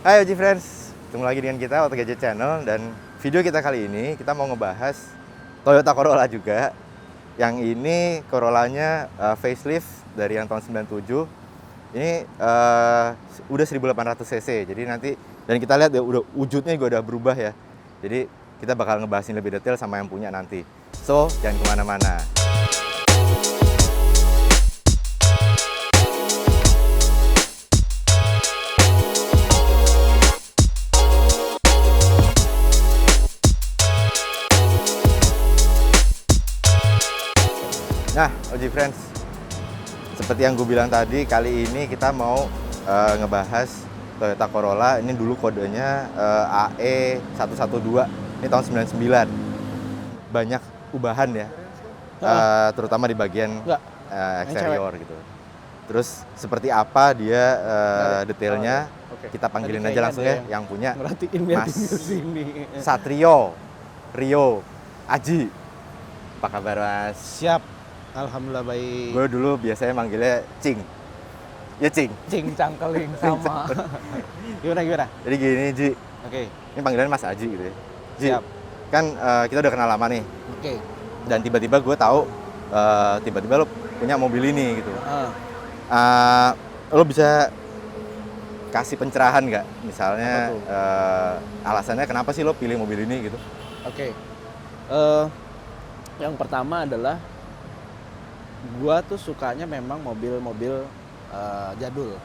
Hai Oji Friends, ketemu lagi dengan kita Auto Gadget Channel. Dan video kita kali ini kita mau ngebahas Toyota Corolla juga. Yang ini Corollanya facelift dari yang tahun 97. Ini udah 1800 cc. Jadi nanti, dan kita lihat ya, udah wujudnya juga udah berubah ya. Jadi kita bakal ngebahasin lebih detail sama yang punya nanti. So, jangan kemana-mana. Nah, Oji Friends, seperti yang gue bilang tadi, kali ini kita mau ngebahas Toyota Corolla. Ini dulu kodenya AE112, ini tahun 99. Banyak ubahan ya, terutama di bagian eksterior gitu. Terus seperti apa dia detailnya, kita panggilin aja langsung ya, yang punya Mas Satrio Rio Aji. Apa kabar Mas? Siap. Alhamdulillah baik. Gue dulu biasanya manggilnya Cing. Ya Cing. Cing cangkeling sama. Gimana? Jadi gini Ji. Oke. Ini panggilannya Mas Aji gitu ya. Ji, Siap. kan kita udah kenal lama nih. Oke. Dan tiba-tiba gue tahu tiba-tiba lo punya mobil ini gitu. Lo bisa kasih pencerahan nggak? Misalnya alasannya kenapa sih lo pilih mobil ini gitu? Oke. Yang pertama adalah gua tuh sukanya memang mobil-mobil jadul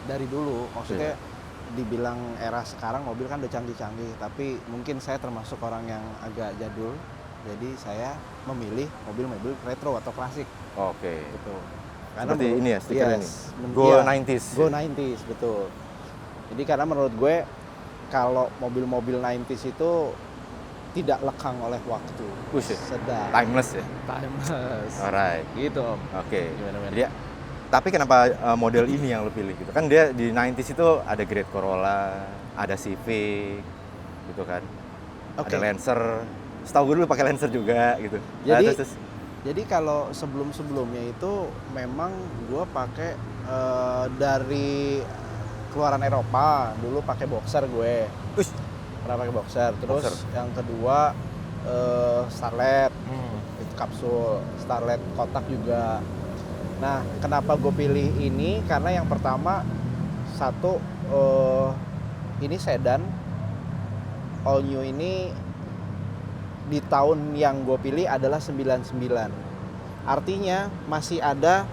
dari dulu. Maksudnya dibilang era sekarang mobil kan udah canggih-canggih, tapi mungkin saya termasuk orang yang agak jadul. Jadi saya memilih mobil-mobil retro atau klasik. Oke. Gitu. Karena Seperti ini ya stikernya nih. Go Iya, 90s. Go 90s, betul. Jadi karena menurut gue kalau mobil-mobil 90s itu tidak lekang oleh waktu. Sedang. Timeless ya? Timeless. Alright. Gitu. Oke. Gimana? Jadi tapi kenapa model ini yang lo pilih gitu? Kan dia di 90s itu ada Great Corolla, ada Civic gitu kan. Ada Lancer. Setahu gue dulu pakai Lancer juga gitu. Jadi kalau sebelum-sebelumnya itu memang gue pakai dari keluaran Eropa. Dulu pakai Boxer gue. Pernah pakai Boxer. Terus yang kedua Starlet, itu kapsul. Starlet kotak juga. Nah, kenapa gue pilih ini? Karena yang pertama, satu, ini sedan. All new ini di tahun yang gue pilih adalah 99. Artinya masih ada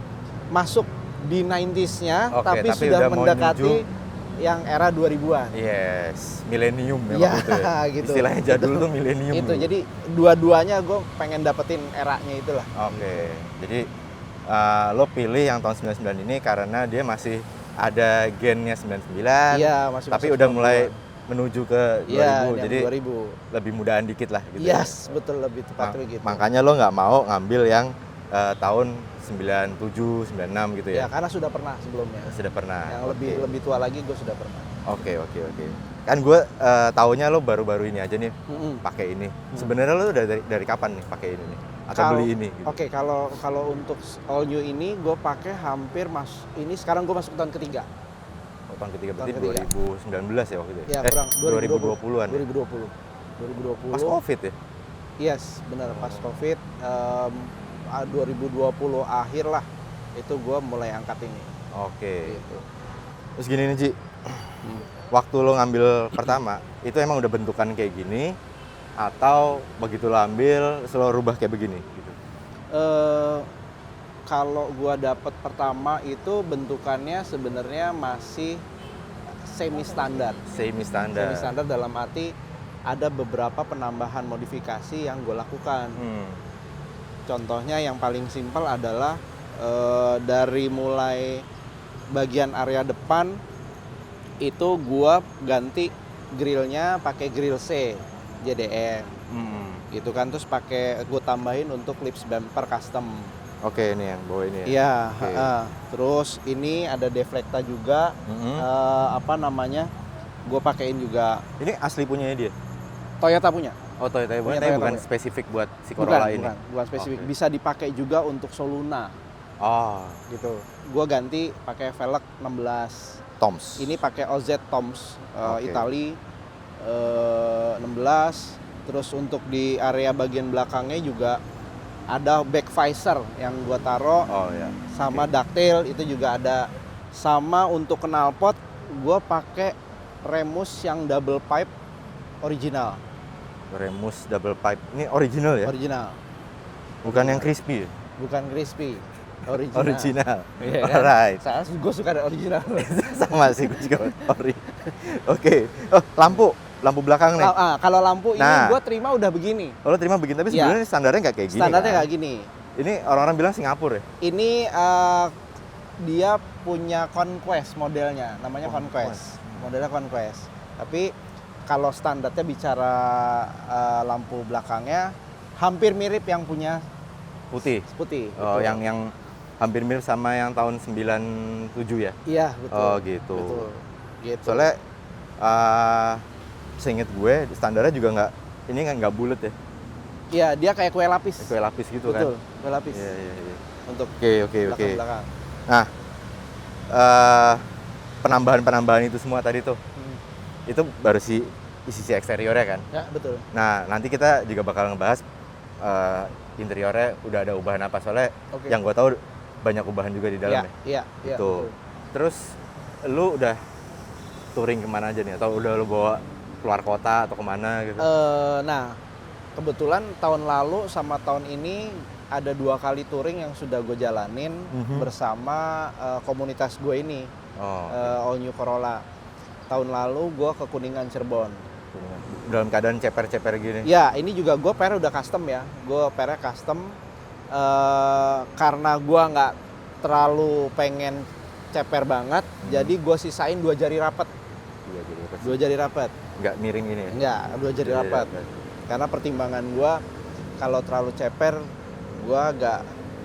masuk di 90s-nya, tapi sudah mendekati yang era 2000-an. Yes, milenium memang itu ya. Gitu. Istilahnya jadul tuh milenium. Itu, jadi dua-duanya gue pengen dapetin eranya itulah. Oke. Jadi lo pilih yang tahun 99 ini karena dia masih ada gennya 99. Iya, masih tapi udah mulai menuju ke 2000, jadi 2000. lebih mudahan dikit lah gitu. Yes, betul, lebih tepat begitu. Makanya lo nggak mau ngambil yang tahun 97, 96 gitu ya? Ya, karena sudah pernah sebelumnya. Sudah pernah. Yang lebih tua lagi gue sudah pernah. Oke. Kan gue taunya lo baru-baru ini aja nih pakai ini. Sebenarnya lo dari kapan nih pakai ini nih? Atau beli ini? Gitu? Oke, kalau untuk all new ini gue pakai hampir ini sekarang gue masuk tahun ketiga. Oh, tahun ketiga berarti 2019 ya waktu itu? Ya, kurang 2020-an. 2020. Pas Covid ya? Yes, benar, pas Covid. 2020 akhir lah itu gue mulai angkat ini. Oke. Gitu. Terus gini nih Ci, waktu lo ngambil pertama itu emang udah bentukan kayak gini atau begitu lo ambil selalu rubah kayak begini gitu? Kalau gue dapet pertama itu bentukannya sebenarnya masih semi standar. Semi standar dalam arti ada beberapa penambahan modifikasi yang gue lakukan. Contohnya yang paling simpel adalah dari mulai bagian area depan itu gua ganti grillnya pakai grill C JDM, gitu kan. Terus gua tambahin untuk lips bumper custom. Oke, ini yang bawah ini ya? Iya. Terus ini ada deflecta juga, gua pakein juga. Ini asli punyanya dia? Toyota punya. Oh, Toyota punya, tapi bukan spesifik buat si Corolla ini? Bukan spesifik. Bisa dipakai juga untuk Soluna. Oh. Gitu. Gua ganti pakai velg 16. Toms. Ini pakai OZ Toms Oke. Itali 16. Terus untuk di area bagian belakangnya juga ada back visor yang gua taruh, Oh ya. sama ducktail itu juga ada. Sama untuk knalpot gua pakai Remus yang double pipe original. Remus double pipe. Ini original ya? Original, Bukan yang crispy ya? bukan crispy. Original. Original. Iya kan? Alright. Saya gue suka ada original. Sama sih gue juga ori. Oke. Oh, lampu belakang nih. Kalau lampu Nah. ini gue terima udah begini. Oh, lo terima begini, tapi Iya. sebenarnya standarnya nggak kayak gini. Standarnya kan? kayak gini. Ini orang-orang bilang Singapura ya? Ini dia punya Conquest modelnya, namanya Conquest. Modelnya Conquest. Tapi kalau standarnya bicara lampu belakangnya hampir mirip yang punya Putih. putih. Oh, betul. yang hampir mirip sama yang tahun 97 ya? Iya, betul. Oh, gitu. Betul. Gitu. Soalnya seinget gue standarnya juga nggak bulat ya? Iya, dia kayak kue lapis. Kue lapis gitu Betul, kan? kue lapis. Iya, iya, iya. Untuk Oke. belakang-belakang. Nah, penambahan itu semua tadi tuh, itu baru sisi eksteriornya kan? Ya, betul. Nah, nanti kita juga bakal ngebahas interiornya udah ada ubahan apa, soalnya Oke. yang gue tahu banyak ubahan juga di dalam ya. Iya, iya. Itu. betul. Terus lu udah touring kemana aja nih? Atau udah lu bawa keluar kota atau kemana gitu? Nah, kebetulan tahun lalu sama tahun ini ada 2 kali touring yang sudah gue jalanin bersama komunitas gue ini, Oh, All New Corolla. Tahun lalu gue ke Kuningan, Cirebon. dalam keadaan ceper-ceper gini. Ya, ini juga gue per udah custom ya. Gue pernya custom karena gue nggak terlalu pengen ceper banget, jadi gue sisain 2 jari rapet. Iya, jadi apa sih? 2 jari rapet. Nggak miring ini ya? Enggak, 2 jari Iya, rapet. iya. Karena pertimbangan gue kalau terlalu ceper, gue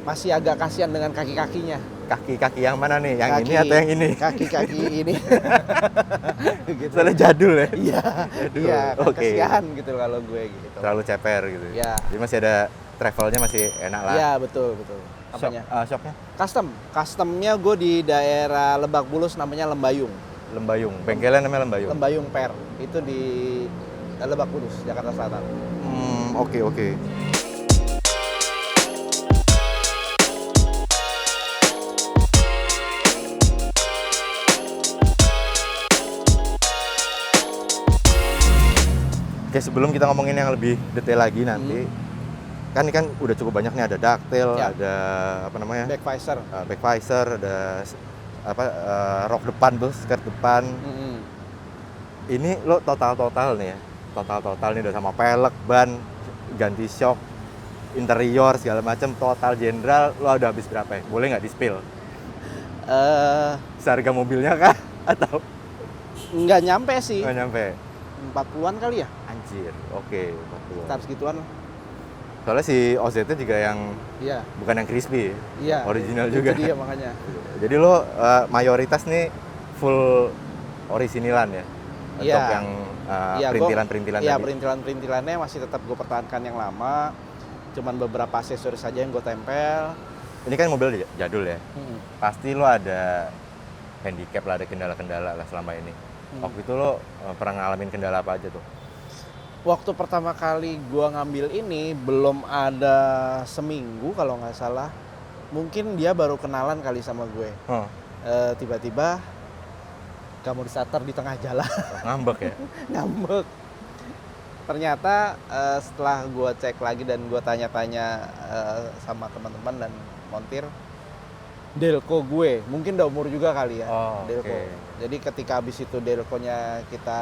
masih agak kasihan dengan kaki-kakinya. Kaki-kaki yang mana nih? Yang ini Kaki- atau yang ini? Kaki-kaki ini. Gitu. Soalnya jadul ya? Iya, Jadul. iya, Oke. kasihan gitu kalau gue gitu. Terlalu ceper gitu. Iya. Jadi masih ada travelnya masih enak lah. Iya, betul, betul. Apanya? Shopnya? Customnya gue di daerah Lebak Bulus, namanya Lembayung. Lembayung. Bengkelnya namanya Lembayung. Lembayung Per. Itu di Lebak Bulus, Jakarta Selatan. Oke. Oke, sebelum kita ngomongin yang lebih detail lagi nanti, kan ini kan udah cukup banyak nih, ada ducktail, Ya. ada apa namanya? Back visor. Back visor, ada rok depan tuh, skirt depan. Ini lo total nih ya, total nih udah sama pelek, ban, ganti shock, interior segala macam, total general lo udah habis berapa ya? Boleh nggak di spill? Seharga mobilnya kah? Atau Nggak nyampe sih, nggak nyampe? 40-an kali ya, Anjir, oke. 40. sekitar segituan. Soalnya si OZ-nya juga yang Iya, bukan yang crispy, iya. original Itu juga. dia makanya. Jadi lo mayoritas nih full originalan ya? Iya. Untuk yang Iya, perintilan-perintilan Iya, tadi? perintilan-perintilannya masih tetap gue pertahankan yang lama. Cuman beberapa aksesoris saja yang gue tempel. Ini kan mobil jadul ya? Pasti lo ada handicap lah, ada kendala-kendala lah selama ini. Waktu itu lo pernah ngalamin kendala apa aja tuh? Waktu pertama kali gue ngambil ini belum ada seminggu kalau nggak salah. Mungkin dia baru kenalan kali sama gue. Tiba-tiba gak mau disarter di tengah jalan. Ngambek ya? Ngambek. Ternyata setelah gue cek lagi dan gue tanya-tanya sama teman-teman dan montir, delco gue mungkin udah umur juga kali ya. Oh, delco. oke. Jadi ketika habis itu delconya kita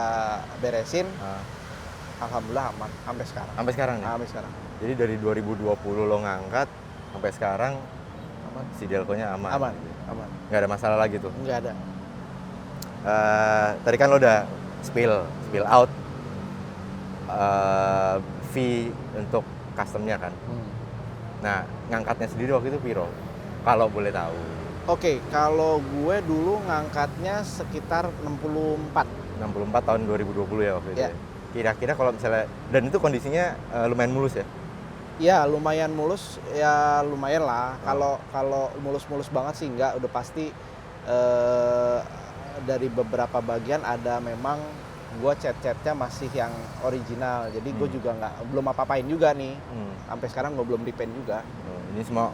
beresin, alhamdulillah aman sampai sekarang. Sampai sekarang nih? Sampai sekarang. Jadi dari 2020 lo ngangkat, sampai sekarang Aman. si delconya aman? Aman. Aman. Nggak ada masalah lagi tuh? Nggak ada. Tadi kan lo udah spill out fee untuk customnya kan? Nah, ngangkatnya sendiri waktu itu piro? Kalau boleh tahu. Oke, kalau gue dulu ngangkatnya sekitar 64. 64 tahun 2020 ya waktu itu. Ya. Ya? Kira-kira kalau misalnya, dan itu kondisinya lumayan mulus ya? Ya lumayan mulus, ya lumayan lah. Kalau mulus-mulus banget sih enggak, udah pasti dari beberapa bagian ada memang gue cat-catnya masih yang original, jadi gue juga belum apa-apain juga nih. Sampai sekarang gue belum di-paint juga. Ini semua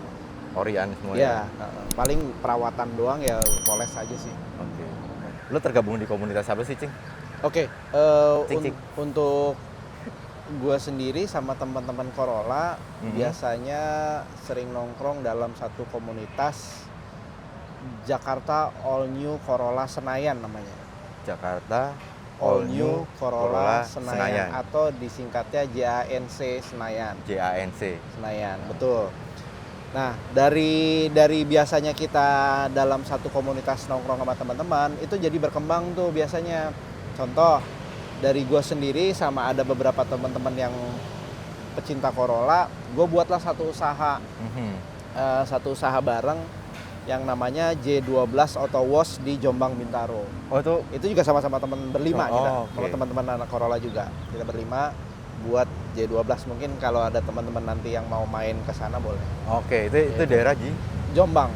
orian semua ya? Paling perawatan doang ya, poles aja sih. Oke. Lo tergabung di komunitas apa sih, Cing? Oke, untuk gue sendiri sama teman-teman Corolla biasanya sering nongkrong dalam satu komunitas Jakarta All New Corolla Senayan namanya. Jakarta All New Corolla Senayan atau disingkatnya JANC Senayan. JANC Senayan, betul. Nah, dari biasanya kita dalam satu komunitas nongkrong sama teman-teman itu jadi berkembang tuh biasanya. Contoh dari gue sendiri sama ada beberapa teman-teman yang pecinta Corolla, gue buatlah satu usaha, satu usaha bareng yang namanya J12 Auto Wash di Jombang Bintaro. Oh itu juga sama-sama teman berlima kita, sama okay. teman-teman anak Corolla juga. Kita berlima buat J12, mungkin kalau ada teman-teman nanti yang mau main ke sana boleh. Oke, itu daerah Jombang,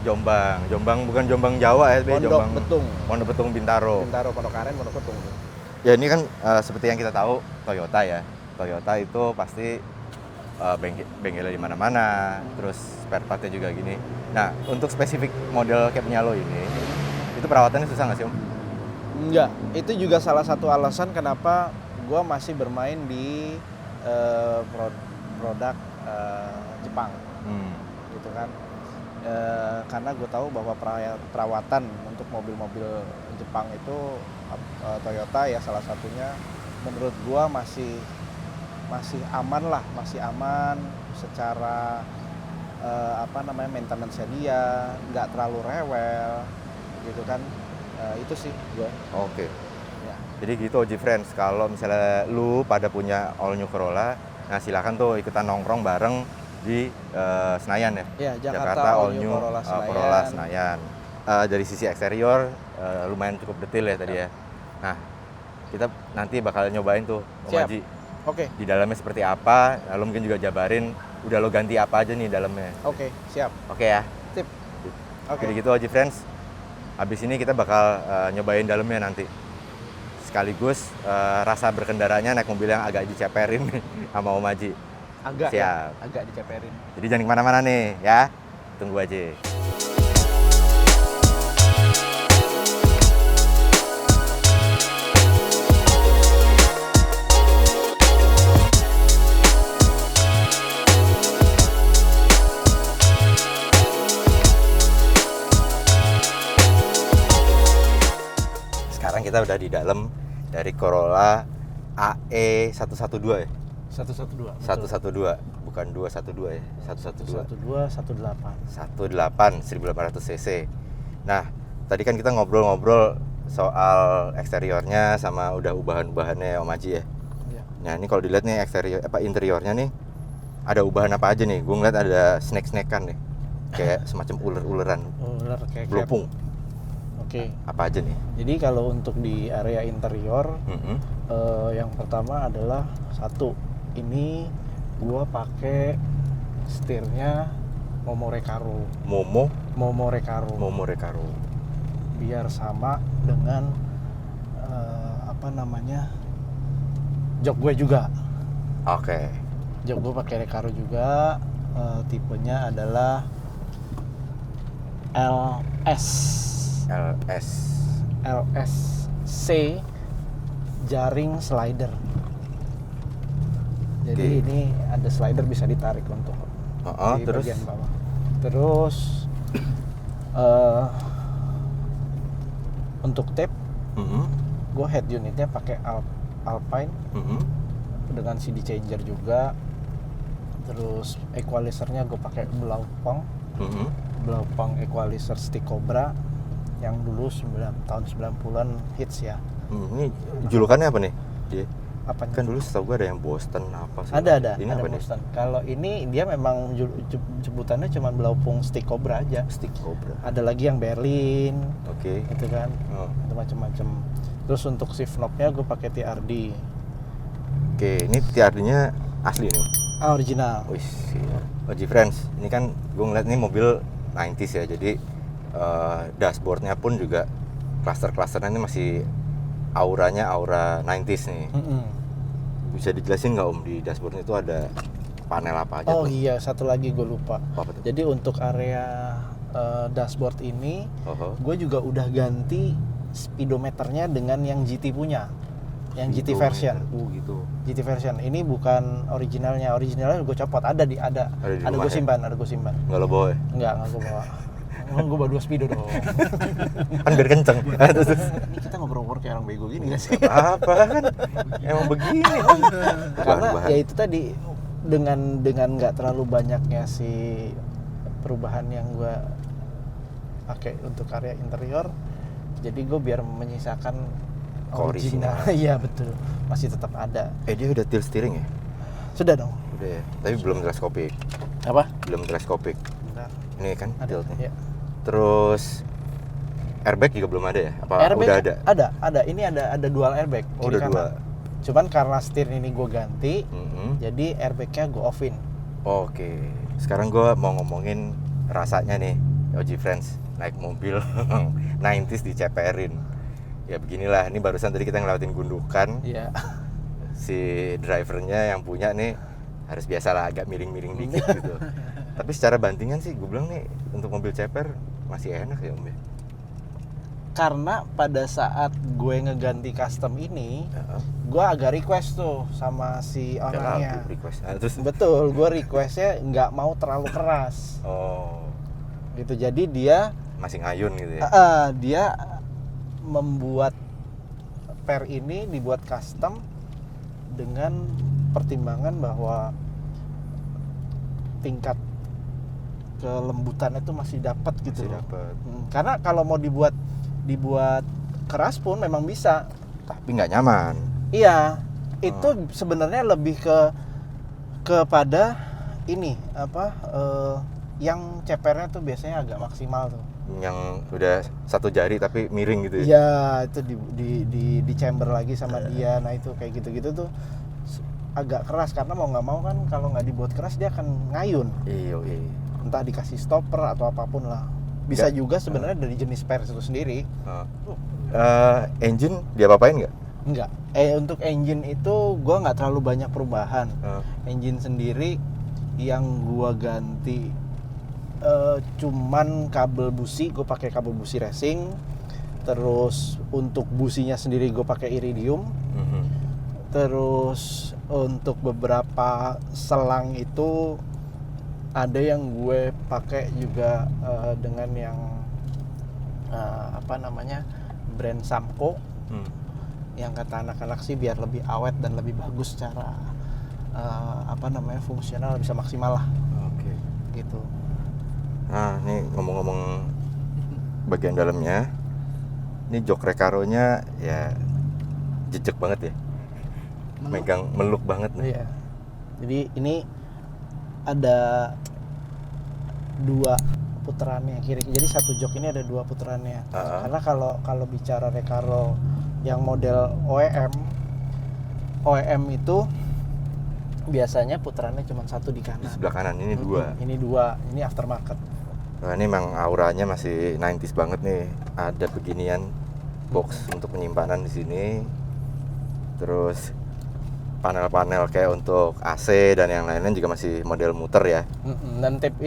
bukan Jombang Jawa ya, Pondok Betung. Pondok Betung Bintaro, Pondok Aren, Pondok Betung. Ya ini kan seperti yang kita tahu Toyota ya. Toyota itu pasti bengkelnya di mana-mana, terus spare partnya juga gini. Nah, untuk spesifik model capnya lo ini, itu perawatannya susah nggak sih, Om? Enggak, itu juga salah satu alasan kenapa gue masih bermain di produk Jepang, gitu kan. Karena gue tahu bahwa perawatan untuk mobil-mobil Jepang itu Toyota ya salah satunya menurut gue masih aman lah, masih aman secara maintenance-nya dia nggak terlalu rewel gitu kan. Itu sih gue. Oke. Ya. Jadi gitu Oji Friends, kalau misalnya lu pada punya all new Corolla, nah silakan tuh ikutan nongkrong bareng di Senayan ya. Ya, Jakarta All New Corolla Senayan. Dari sisi eksterior lumayan cukup detail ya tadi ya. Nah, kita nanti bakal nyobain tuh Om Haji. Oke. Di dalamnya seperti apa? Lalu mungkin juga jabarin udah lo ganti apa aja nih dalamnya. Oke, siap. Oke ya. Sip. Oke. Jadi gitu Oji Friends. Habis ini kita bakal nyobain dalamnya nanti. Sekaligus rasa berkendaranya naik mobil yang agak diceperin sama Om Haji. Agak siap. Ya, agak diceperin. Jadi jangan kemana-mana nih ya. Tunggu aja. Sekarang kita udah di dalam dari Corolla AE 112 ya? 112. 112, bukan 212 ya? 112. 118 1800 cc. Nah, tadi kan kita ngobrol-ngobrol soal eksteriornya sama udah ubahan-ubahannya Om Haji ya. Ya. Nah, ini kalau dilihat nih interiornya nih ada ubahan apa aja nih? Gue ngeliat ada snake-snakean nih. Kayak semacam ular-ularan. Ular kayak belopong. Oke. Apa aja nih? Jadi kalau untuk di area interior, yang pertama adalah ini gua pakai setirnya Momo Recaro. Momo Recaro. Biar sama dengan jok gue juga. Oke. Jok gue pakai Recaro juga. Tipenya adalah LSC jaring slider. Jadi ini ada slider bisa ditarik untuk di terus? bagian bawah. Terus untuk tape, gue head unitnya pakai Alpine dengan CD changer juga. Terus equalizernya gue pakai Blaupang equalizer stick Cobra yang dulu tahun 90-an hits ya. Ini julukannya apa nih? Apanya? Kan dulu setahu gue ada yang Boston apa sih? Ada ini apa Boston. Kalau ini dia memang sebutannya cuma Blaupung stick Cobra aja. Stick Cobra. Ada lagi yang Berlin. Oke. Itu kan. Itu macam-macam. Terus untuk shift knob-nya gue pakai TRD. Oke, ini TRD-nya asli nih. Original. Wih, Oji Friends, ini kan gue ngeliat nih mobil 90s ya, jadi dashboardnya pun juga cluster-clusternya ini masih auranya aura 90s nih. Bisa dijelasin nggak Om di dashboard itu ada panel apa aja? Oh tuh? iya, satu lagi gue lupa. Apa tuh? Jadi untuk area dashboard ini, Oh, gue juga udah ganti speedometernya dengan yang GT punya, yang GT version. Gitu. GT version ini bukan originalnya gue copot, ada di gue rumah ya? simpan, Nggak lo bawa ya? Enggak gue bawa. Emang gue bawa 2 speedo dong. Kan biar kenceng. Ini kita ngobrol-ngobrol kayak orang bego gini gak sih? Apa kan? Emang begini Om. Karena Bahan-bahan. ya itu tadi dengan nggak terlalu banyaknya si perubahan yang gue pakai untuk area interior, jadi gue biar menyisakan original. Iya betul, masih tetap ada. Dia udah tilt steering ya? Sudah dong. Udah ya. Tapi belum teleskopik. Apa? Belum teleskopik. Bentar. Ini kan Ada. tiltnya. Ya. Terus airbag juga belum ada ya? Apa Airbag udah ada? Ada. Ini ada dual airbag. Oh, kiri udah kanan. Cuman karena setir ini gue ganti, jadi airbagnya gue offin. Oke. Sekarang gue mau ngomongin rasanya nih, OG Friends naik mobil 90s diceperin. Ya beginilah. Ini barusan tadi kita ngelewatin gundukan. Iya. Si drivernya yang punya nih harus biasalah agak miring-miring dikit gitu. Tapi secara bantingan sih gue bilang nih untuk mobil ceper masih enak ya Om ya. Karena pada saat gue ngeganti custom ini, gue agak request tuh sama si orangnya. Request. Terus Betul, gue requestnya nggak mau terlalu keras. Gitu, jadi dia masih ngayun gitu ya. Dia membuat per ini dibuat custom dengan pertimbangan bahwa tingkat kelembutannya itu masih dapat gitu. Masih dapat. Karena kalau mau dibuat keras pun memang bisa. Tapi nggak nyaman. Iya, itu sebenarnya lebih kepada ini yang cepernya tuh biasanya agak maksimal tuh. Yang udah satu jari tapi miring gitu ya. Iya, itu di chamber lagi sama dia. Nah, itu kayak gitu-gitu tuh agak keras karena mau nggak mau kan kalau nggak dibuat keras dia akan ngayun. Iya. Entah dikasih stopper atau apapun lah. Bisa juga sebenarnya dari jenis per itu sendiri. Engine dia apain nggak? Enggak. Untuk engine itu gua nggak terlalu banyak perubahan. Engine sendiri yang gua ganti cuman kabel busi, gue pakai kabel busi racing. Terus untuk businya sendiri gue pakai iridium. Terus untuk beberapa selang itu ada yang gue pakai juga dengan yang brand Samco. Yang kata anak-anak sih biar lebih awet dan lebih bagus secara fungsional, bisa maksimal lah. Oke. Gitu. Nah, ini ngomong-ngomong bagian dalamnya, ini jok Recaro-nya ya jejek banget ya. Megang meluk banget nih. Iya. Jadi ini ada 2 putarannya kiri. Jadi satu jok ini ada 2 putarannya. Karena kalau bicara Recaro yang model OEM itu biasanya putarannya cuma 1 di kanan. Di sebelah kanan ini 2. Ini 2, ini aftermarket. Nah, ini memang auranya masih 90s banget nih. Ada beginian box untuk penyimpanan di sini. Terus panel-panel kayak untuk AC dan yang lainnya juga masih model muter ya. Dan tape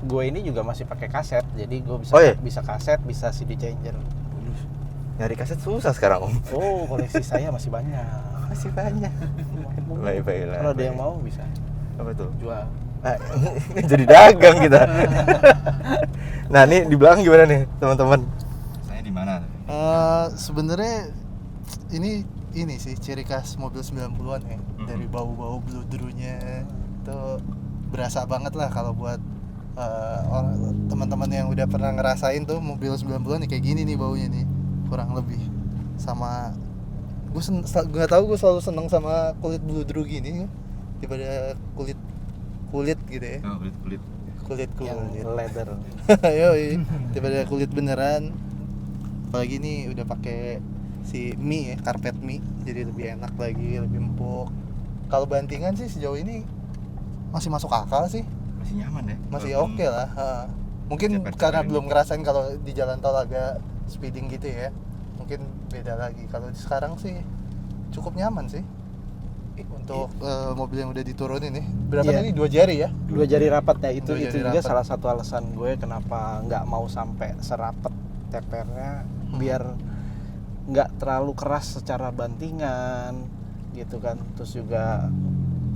gue ini juga masih pakai kaset. Jadi gue bisa kaset, bisa CD changer. Nyari kaset susah sekarang Om. Oh, koleksi saya masih banyak. Masih banyak. Baik-baiklah. Kalau ada yang mau bisa. Apa tuh? Jual. Jadi dagang kita. Nah, ini di belakang gimana nih, teman-teman? Saya di mana? Sebenarnya ini sih ciri khas mobil 90-an ya. Dari bau-bau bludrunya itu berasa banget lah kalau buat teman-teman yang udah pernah ngerasain tuh mobil 90-an nih kayak gini nih baunya nih, kurang lebih. Sama gue nggak tahu, gue selalu seneng sama kulit bludru gini daripada kulit gitu ya. Kulit yang leather. Yoi, daripada kulit beneran. Apalagi ini udah pakai si mie ya, karpet mie, jadi lebih enak lagi, lebih empuk. Kalau bantingan sih sejauh ini masih masuk akal sih, Masih nyaman ya? masih oke lah. Mungkin karena belum ngerasain kalau di jalan tol agak speeding gitu ya, mungkin beda lagi. Kalau sekarang sih cukup nyaman sih untuk mobil yang udah diturunin nih. Berapa Iya. ini 2 jari ya? 2 jari rapat ya, itu 2 jari juga rapat. salah satu alasan gue kenapa nggak mau sampai serapet TPR-nya, biar nggak terlalu keras secara bantingan gitu kan. Terus juga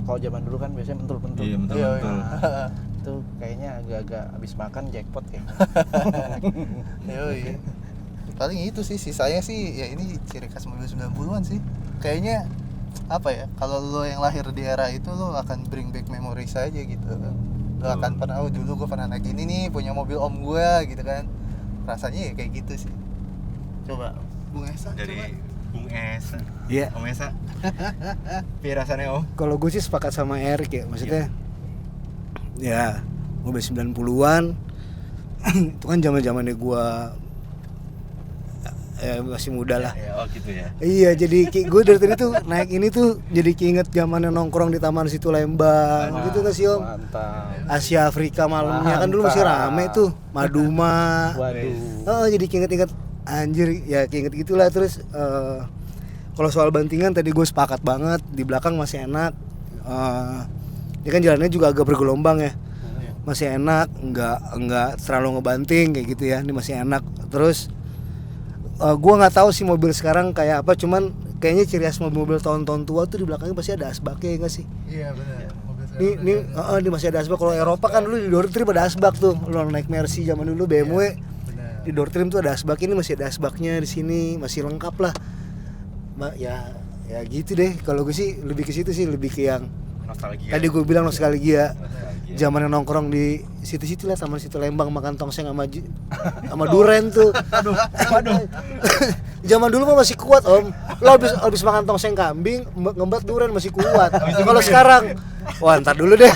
kalau zaman dulu kan biasanya bentul-bentul. Iya, betul. Iya, betul. iya. Itu kayaknya agak-agak habis makan jackpot ya. Yoi. Paling itu sih, sisanya sih ya ini ciri khas mobil 90-an sih. Kayaknya apa ya, kalau lo yang lahir di era itu lo akan bring back memories aja gitu. Lo akan pernah, oh dulu gue pernah naik ini nih, punya mobil om gue gitu kan. Rasanya ya kayak gitu sih. Coba Bung Esa Dari coba. Bung Esa. Iya. Om Esa. Piye rasanya Om? Kalau gue sih sepakat sama Erik ya, maksudnya ya mobil 90-an itu kan zaman-zamannya gue masih muda lah. Ya, oh gitu ya. Iya, jadi gue dari tadi tuh naik ini tuh jadi keinget zamannya nongkrong di Taman Situ Lembang gitu nggak sih Om? Mantap. Asia Afrika malamnya kan dulu masih rame tuh, Maduma. Waduh. Oh, jadi keinget-inget anjir ya, keinget gitulah. Terus kalau soal bantingan tadi gue sepakat banget, di belakang masih enak. Ini kan jalannya juga agak bergelombang ya, masih enak, nggak terlalu ngebanting kayak gitu ya. Ini masih enak. Terus gue nggak tahu sih mobil sekarang kayak apa, cuman kayaknya ciri khas mobil-mobil tahun-tahun tua tuh di belakangnya pasti ada asbaknya, nggak sih? Iya benar. Mobil Ini masih ada asbak. Kalau Eropa kan dulu di door trim ada asbak tuh. Lo naik Mercy zaman dulu BMW, di door trim tuh ada asbak. Ini masih ada asbaknya di sini, masih lengkap lah. Ya gitu deh. Kalau gue sih lebih ke situ sih, lebih ke yang Nostalgia. tadi gue bilang nostalgia. Nostalgia. Zaman yang nongkrong di situ-situ lah, Taman Situ Lembang, makan tongseng sama duren tuh. Aduh. Zaman dulu mah masih kuat Om. Lo habis makan tongseng kambing, ngembat duren masih kuat. Kalau sekarang, wah ntar dulu deh.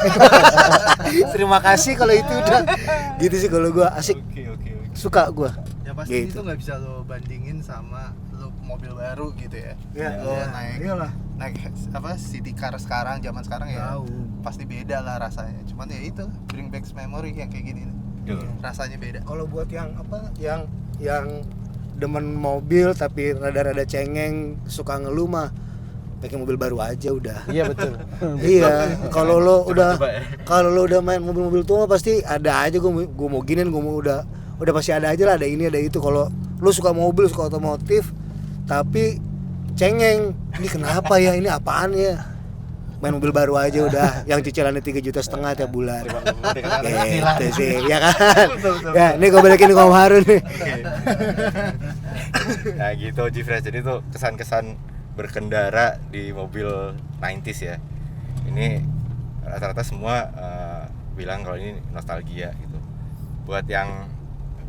Terima kasih kalau itu udah. Gitu sih kalau gua asik, Oke. suka gua. Ya pasti Gitu. itu nggak bisa lo bandingin sama lo mobil baru gitu ya. Ya, Lo iya, naik apa city car sekarang, zaman sekarang ya Tahu. pasti beda lah rasanya. Cuman ya itu bring back memory yang kayak gini nih. Betul. Rasanya beda. Kalau buat yang apa, yang demen mobil tapi rada-rada cengeng, suka ngeluh mah pakai mobil baru aja udah. Iya betul. Iya, kalau lo udah Coba ya. kalau lo udah main mobil-mobil tua mah pasti ada aja. Gue mau giniin, gue mau udah pasti ada aja lah, ada ini ada itu. Kalau lo suka mobil, suka otomotif tapi cengeng, ini kenapa ya, ini apaan ya, main mobil baru aja udah, yang cicilannya 3,5 juta tiap bulan. Gitu sih, ya kan? Ya, ini gue balikin ke Om Harun nih. Nah gitu Jifres, jadi tuh kesan-kesan berkendara di mobil 90s ya. Ini rata-rata semua bilang kalau ini nostalgia gitu. Buat yang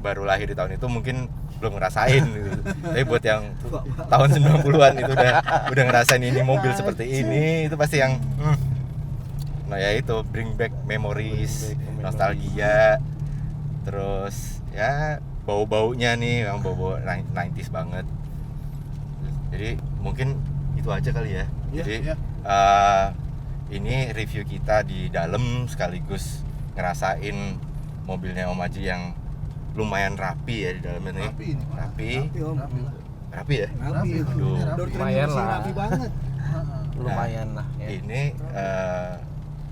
baru lahir di tahun itu mungkin belum ngerasain gitu. Tapi buat yang tahun 90-an itu udah ngerasain ini mobil seperti ini, itu pasti yang nah ya itu bring back memories, nostalgia. Terus ya bau-baunya nih yang bau-bau 90s banget. Jadi mungkin itu aja kali ya. Jadi ini review kita di dalam sekaligus ngerasain mobilnya Om Aji yang lumayan rapi ya di dalamnya nih. Rapi ini, Pak. Rapi ya? Rapi. Aduh. Lumayan lah. Rapi banget. Lumayan lah ya. Ini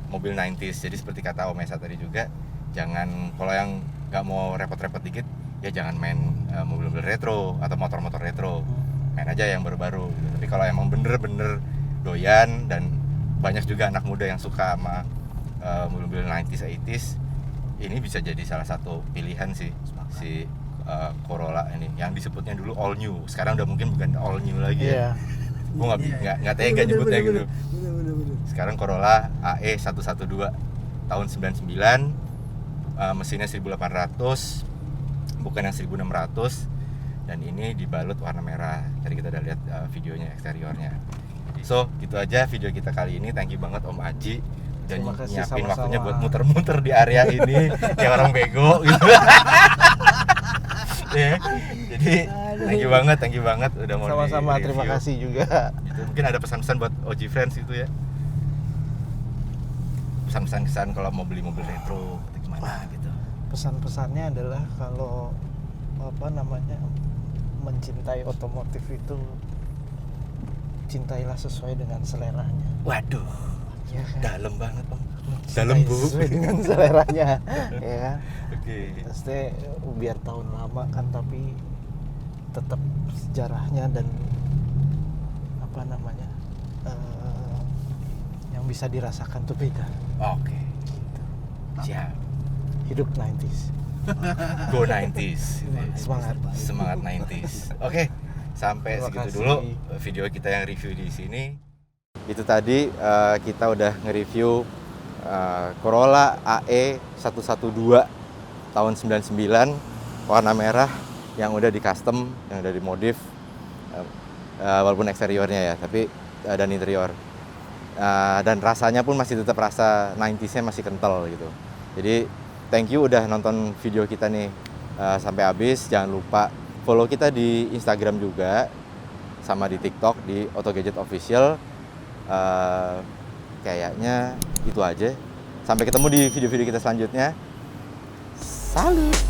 mobil 90s. Jadi seperti kata Om Esa tadi juga, jangan, kalau yang nggak mau repot-repot dikit ya jangan main mobil-mobil retro atau motor-motor retro. Main aja yang baru-baru gitu. Tapi kalau emang bener-bener doyan, dan banyak juga anak muda yang suka sama mobil-mobil 90s 80s, ini bisa jadi salah satu pilihan sih si Corolla ini, yang disebutnya dulu all new, sekarang udah mungkin bukan all new lagi ya. Gue nggak tega nyebutnya gitu. Sekarang Corolla AE 112 tahun 99, mesinnya 1800 bukan yang 1600, dan ini dibalut warna merah. Tadi kita udah lihat videonya eksteriornya. So gitu aja video kita kali ini. Thank you banget Om Aji dan Terima kasih, nyiapin sama-sama. waktunya buat muter-muter di area ini kayak orang bego gitu. Ya, jadi thank you banget udah mau Sama-sama, di-review. terima kasih juga. Gitu. Mungkin ada pesan-pesan buat OG Friends itu ya. Pesan-pesan kesan kalau mau beli mobil retro atau gimana gitu. Pesan-pesannya adalah kalau apa namanya, mencintai otomotif itu cintailah sesuai dengan seleranya. Waduh, Ya kan? dalam banget Om. Cintai Dalam Bu. sesuai dengan seleranya, ya kan? Oke. Maksudnya biar tahun lama kan, tapi tetap sejarahnya dan apa namanya yang bisa dirasakan tuh beda. Oke. Siap. Hidup 90s. Go 90s. Semangat. Semangat 90s. Oke. Sampai Terima segitu kasih. dulu video kita yang review di sini. Itu tadi kita udah nge-review Corolla AE 112 tahun 99 warna merah yang udah di custom, yang udah dimodif walaupun eksteriornya ya, tapi dan interior. Dan rasanya pun masih tetap rasa 90s-nya masih kental gitu. Jadi thank you udah nonton video kita nih sampai habis. Jangan lupa follow kita di Instagram juga, sama di TikTok di Auto Gadget Official. Kayaknya itu aja. Sampai ketemu di video-video kita selanjutnya. Salut.